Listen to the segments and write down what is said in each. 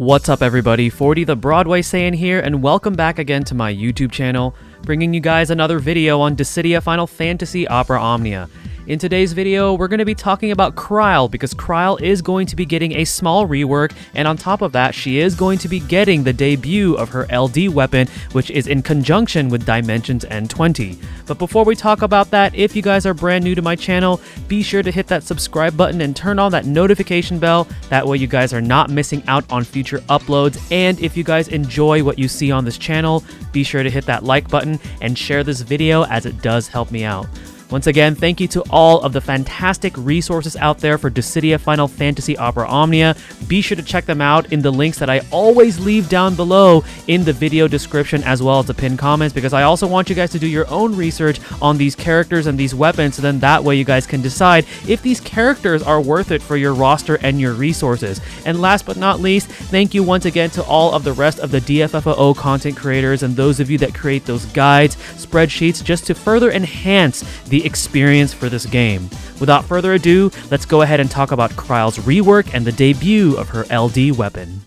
What's up everybody, 40 the Broadway Saiyan here, and welcome back again to my YouTube channel, bringing you guys another video on Dissidia Final Fantasy Opera Omnia. In today's video, we're going to be talking about KRILE, because KRILE is going to be getting a small rework, and on top of that, she is going to be getting the debut of her LD weapon, which is in conjunction with Dimensions N20. But before we talk about that, if you guys are brand new to my channel, be sure to hit that subscribe button and turn on that notification bell. That way you guys are not missing out on future uploads. And if you guys enjoy what you see on this channel, be sure to hit that like button and share this video, as it does help me out. Once again, thank you to all of the fantastic resources out there for Dissidia Final Fantasy Opera Omnia. Be sure to check them out in the links that I always leave down below in the video description, as well as the pinned comments, because I also want you guys to do your own research on these characters and these weapons, so then that way you guys can decide if these characters are worth it for your roster and your resources. And last but not least, thank you once again to all of the rest of the DFFOO content creators and those of you that create those guides, spreadsheets, just to further enhance the experience for this game. Without further ado, let's go ahead and talk about KRILE's rework and the debut of her LD weapon.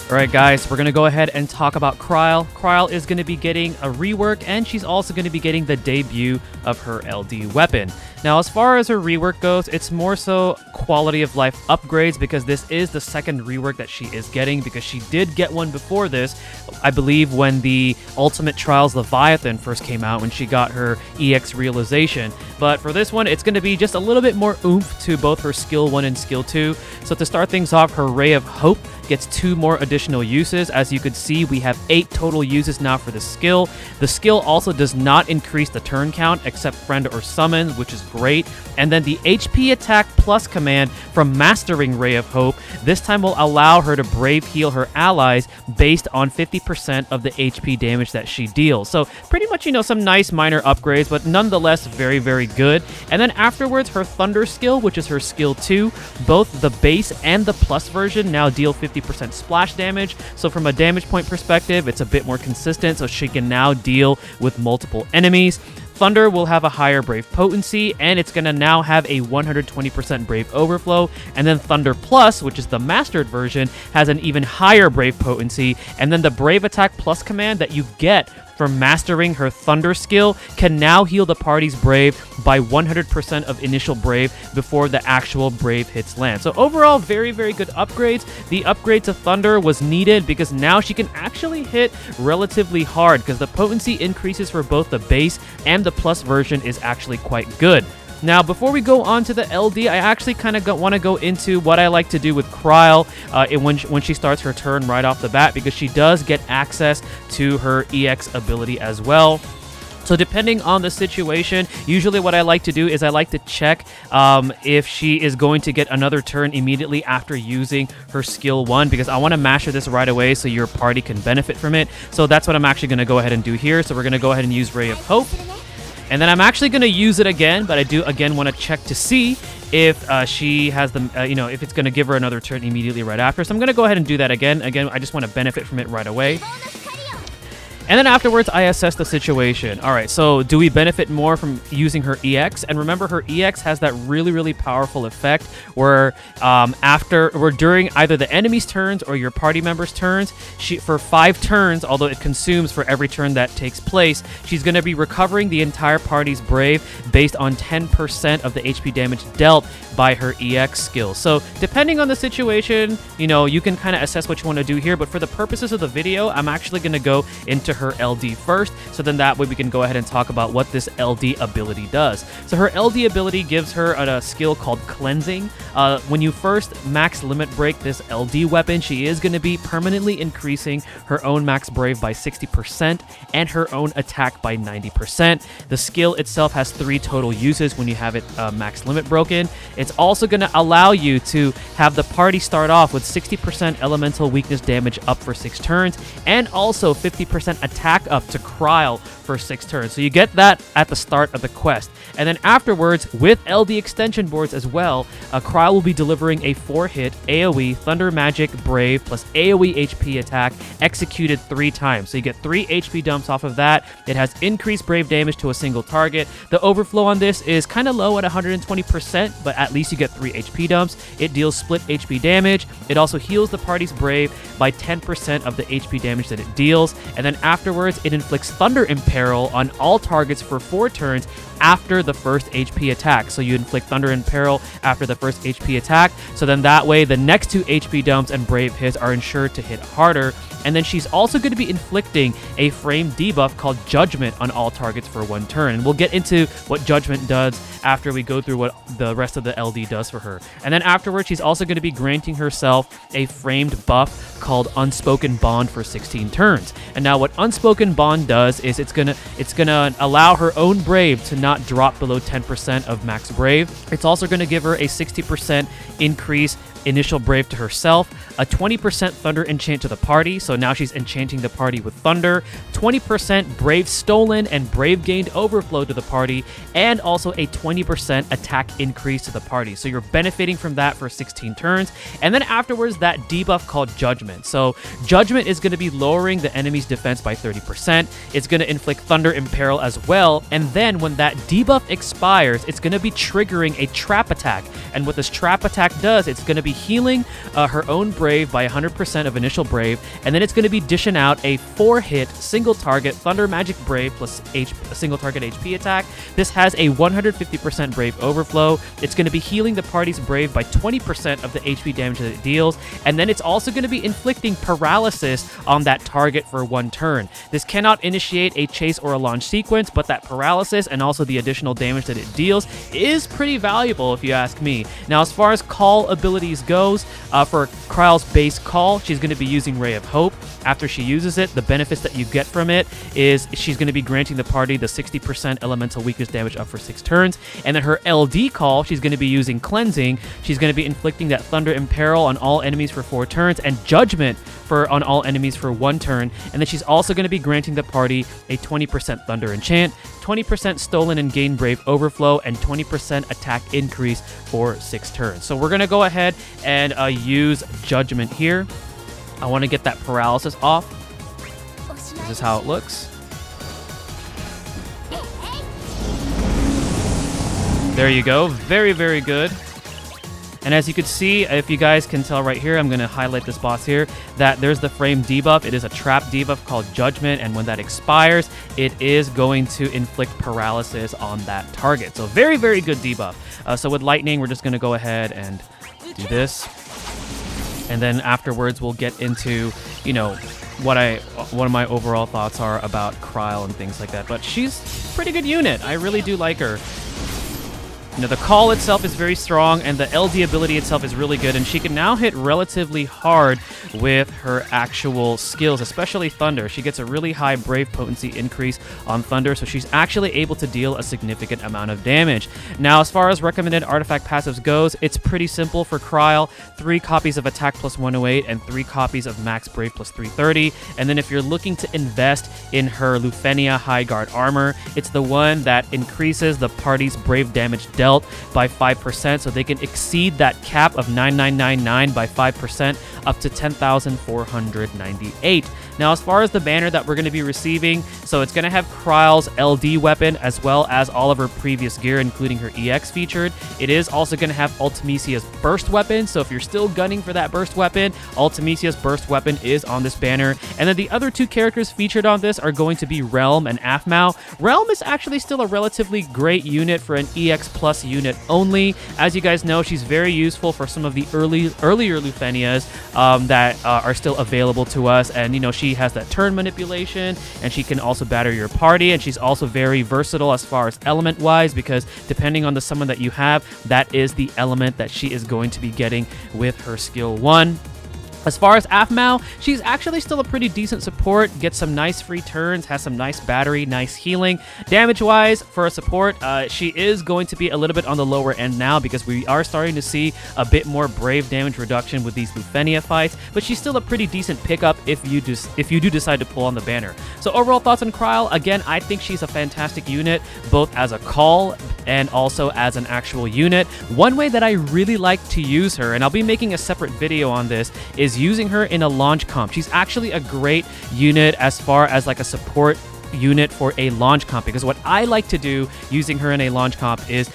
Alright guys, we're going to go ahead and talk about KRILE. KRILE is going to be getting a rework, and she's also going to be getting the debut of her LD weapon. Now, as far as her rework goes, it's more so quality of life upgrades, because this is the second rework that she is getting, because she did get one before this, I believe when the Ultimate Trials Leviathan first came out, when she got her EX realization. But for this one, it's going to be just a little bit more oomph to both her Skill 1 and Skill 2. So to start things off, her Ray of Hope gets 2 more additional uses. As you could see, we have 8 total uses now for the skill. The skill also does not increase the turn count except friend or summon, which is great. And then the HP attack plus command from Mastering Ray of Hope this time will allow her to brave heal her allies based on 50% of the HP damage that she deals. So pretty much, you know, some nice minor upgrades, but nonetheless very, very good. And then afterwards, her Thunder skill, which is her skill 2, both the base and the plus version now deal 50% splash damage. So from a damage point perspective, it's a bit more consistent, so she can now deal with multiple enemies. Thunder will have a higher Brave potency, and it's going to now have a 120% Brave overflow. And then Thunder Plus, which is the mastered version, has an even higher Brave potency. And then the Brave Attack Plus command that you get from mastering her Thunder skill can now heal the party's Brave by 100% of initial Brave before the actual Brave hits land. So overall, very, very good upgrades. The upgrade to Thunder was needed because now she can actually hit relatively hard, because the potency increases for both the base and the plus version is actually quite good. Now, before we go on to the LD, I actually kind of want to go into what I like to do with KRILE when she starts her turn right off the bat, because she does get access to her EX ability as well. So depending on the situation, usually what I like to do is I like to check if she is going to get another turn immediately after using her skill 1, because I want to master this right away so your party can benefit from it. So that's what I'm actually going to go ahead and do here. So we're going to go ahead and use Ray of Hope. And then I'm actually going to use it again, but I do again want to check to see if she has the, if it's going to give her another turn immediately right after. So I'm going to go ahead and do that again. Again, I just want to benefit from it right away. And then afterwards, I assess the situation. All right, so do we benefit more from using her EX? And remember, her EX has that really, really powerful effect where during either the enemy's turns or your party member's turns, for 5 turns, although it consumes for every turn that takes place, she's going to be recovering the entire party's Brave based on 10% of the HP damage dealt by her EX skill. So depending on the situation, you can kind of assess what you want to do here. But for the purposes of the video, I'm actually going to go into her LD first, so then that way we can go ahead and talk about what this LD ability does. So her LD ability gives her a skill called Cleansing. When you first max limit break this LD weapon, she is going to be permanently increasing her own max Brave by 60% and her own attack by 90%. The skill itself has 3 total uses when you have it max limit broken. It's also going to allow you to have the party start off with 60% elemental weakness damage up for 6 turns, and also 50% attack up to Krile for 6 turns. So you get that at the start of the quest. And then afterwards, with LD extension boards as well, Krile will be delivering a 4-hit AoE Thunder Magic Brave plus AoE HP attack executed 3 times. So you get 3 HP dumps off of that. It has increased Brave damage to a single target. The overflow on this is kind of low at 120%, but at least you get 3 HP dumps. It deals split HP damage. It also heals the party's Brave by 10% of the HP damage that it deals. And then afterwards, it inflicts Thunder Imperil on all targets for 4 turns after the first HP attack. So you inflict Thunder Imperil after the first HP attack. So then that way, the next 2 HP dumps and Brave hits are ensured to hit harder. And then she's also going to be inflicting a frame debuff called Judgment on all targets for 1 turn. And we'll get into what Judgment does after we go through what the rest of the LD does for her. And then afterwards, she's also going to be granting herself a framed buff called Unspoken Bond for 16 turns. And now what Unspoken Bond does is it's gonna allow her own Brave to not drop below 10% of max Brave. It's also going to give her a 60% increase initial Brave to herself, a 20% Thunder enchant to the party, so now she's enchanting the party with Thunder, 20% Brave stolen and Brave gained overflow to the party, and also a 20% attack increase to the party. So you're benefiting from that for 16 turns. And then afterwards, that debuff called Judgment. So Judgment is going to be lowering the enemy's defense by 30%. It's going to inflict Thunder Imperil as well. And then when that debuff expires, it's going to be triggering a trap attack. And what this trap attack does, it's going to be healing her own Brave by 100% of initial Brave, and then it's going to be dishing out a 4-hit single target Thunder Magic Brave plus a single target HP attack. This has a 150% Brave overflow. It's going to be healing the party's Brave by 20% of the HP damage that it deals, and then it's also going to be inflicting paralysis on that target for 1 turn. This cannot initiate a chase or a launch sequence, but that paralysis and also the additional damage that it deals is pretty valuable if you ask me. Now, as far as call abilities goes, for Krile's base call, she's going to be using Ray of Hope. After she uses it, the benefits that you get from it is she's going to be granting the party the 60% elemental weakness damage up for 6 turns. And then her LD call, she's going to be using Cleansing. She's going to be inflicting that Thunder Imperil on all enemies for 4 turns and Judgment on all enemies for 1 turn. And then she's also going to be granting the party a 20% Thunder Enchant, 20% Stolen and Gain Brave Overflow, and 20% attack increase for 6 turns. So we're going to go ahead and use Judgment here. I want to get that paralysis off. This is how it looks. There you go. Very, very good. And as you can see, if you guys can tell right here, I'm going to highlight this boss here, that there's the frame debuff. It is a trap debuff called Judgment, and when that expires, it is going to inflict paralysis on that target. So very, very good debuff. So with Lightning, we're just going to go ahead and do this. And then afterwards, we'll get into, you know, what my overall thoughts are about Krile and things like that. But she's a pretty good unit. I really do like her. You know, the call itself is very strong, and the LD ability itself is really good, and she can now hit relatively hard with her actual skills, especially Thunder. She gets a really high Brave potency increase on Thunder, so she's actually able to deal a significant amount of damage. Now, as far as recommended artifact passives goes, it's pretty simple for Krile. 3 copies of Attack plus 108 and 3 copies of Max Brave plus 330. And then if you're looking to invest in her Lufenia High Guard armor, it's the one that increases the party's Brave damage dealt by 5%, so they can exceed that cap of 9999 by 5% up to 10,498. Now, as far as the banner that we're going to be receiving, so it's going to have Krile's LD weapon as well as all of her previous gear, including her EX featured. It is also going to have Ultimecia's burst weapon, so if you're still gunning for that burst weapon, Ultimecia's burst weapon is on this banner. And then the other 2 characters featured on this are going to be Realm and Aphmau. Realm is actually still a relatively great unit for an EX plus unit only. As you guys know, she's very useful for some of the earlier Lufenias that are still available to us, and you know, she has that turn manipulation, and she can also batter your party, and she's also very versatile as far as element wise, because depending on the summon that you have, that is the element that she is going to be getting with her skill 1. As far as Aphmau, she's actually still a pretty decent support, gets some nice free turns, has some nice battery, nice healing. Damage-wise, for a support, she is going to be a little bit on the lower end now because we are starting to see a bit more Brave damage reduction with these Lufenia fights, but she's still a pretty decent pickup if you do decide to pull on the banner. So overall thoughts on Kryle? Again, I think she's a fantastic unit, both as a call and also as an actual unit. One way that I really like to use her, and I'll be making a separate video on this, is using her in a launch comp. She's actually a great unit as far as like a support unit for a launch comp, because what I like to do using her in a launch comp is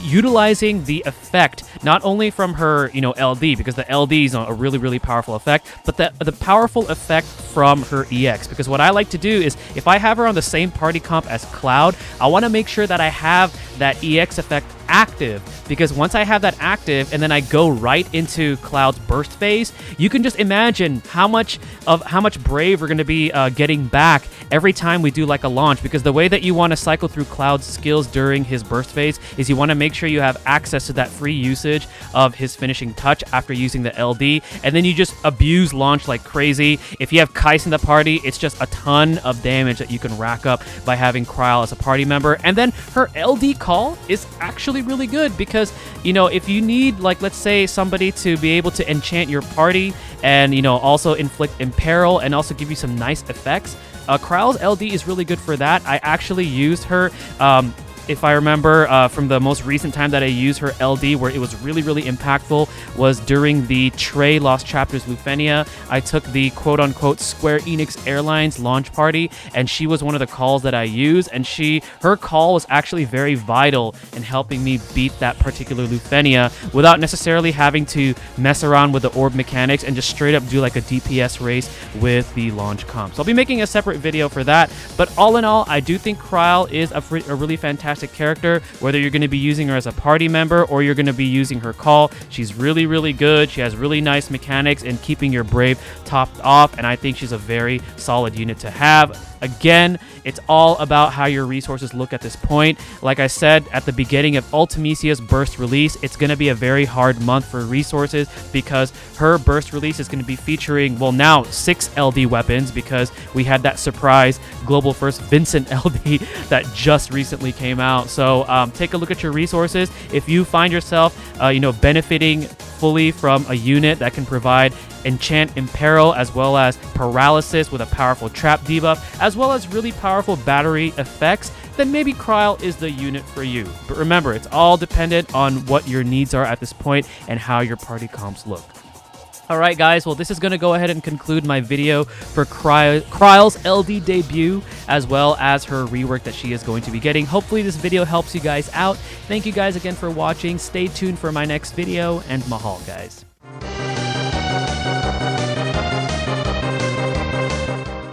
utilizing the effect not only from her, LD, because the LD is a really powerful effect, but the powerful effect from her EX. Because what I like to do is, if I have her on the same party comp as Cloud, I want to make sure that I have that EX effect active, because once I have that active and then I go right into Cloud's burst phase, you can just imagine how much Brave we're going to be getting back every time we do like a launch. Because the way that you want to cycle through Cloud's skills during his burst phase is you want to make sure you have access to that free usage of his finishing touch after using the LD, and then you just abuse launch like crazy. If you have Kais in the party, it's just a ton of damage that you can rack up by having Kryle as a party member. And then her LD call is actually really good, because if you need, like, let's say somebody to be able to enchant your party and also inflict imperil and also give you some nice effects, Kryle's LD is really good for that. I actually used her if I remember from the most recent time that I used her LD where it was really impactful was during the Trey Lost Chapters Lufenia. I took the quote-unquote Square Enix Airlines launch party, and she was one of the calls that I used, and her call was actually very vital in helping me beat that particular Lufenia without necessarily having to mess around with the orb mechanics and just straight up do like a DPS race with the launch comp. So I'll be making a separate video for that, but all in all, I do think Kryle is a really fantastic character, whether you're going to be using her as a party member or you're going to be using her call. She's really good. She has really nice mechanics in keeping your Brave topped off, and I think she's a very solid unit to have. Again, it's all about how your resources look at this point. Like I said at the beginning of Ultimecia's burst release, it's going to be a very hard month for resources because her burst release is going to be featuring, well, now 6 LD weapons, because we had that surprise Global First Vincent LD that just recently came out. So take a look at your resources. If you find yourself, benefiting fully from a unit that can provide Enchant Imperil as well as Paralysis with a powerful trap debuff, as well as really powerful battery effects, then maybe Kryle is the unit for you. But remember, it's all dependent on what your needs are at this point and how your party comps look. Alright guys, well this is going to go ahead and conclude my video for Kryle's LD debut, as well as her rework that she is going to be getting. Hopefully this video helps you guys out. Thank you guys again for watching. Stay tuned for my next video, and mahal guys.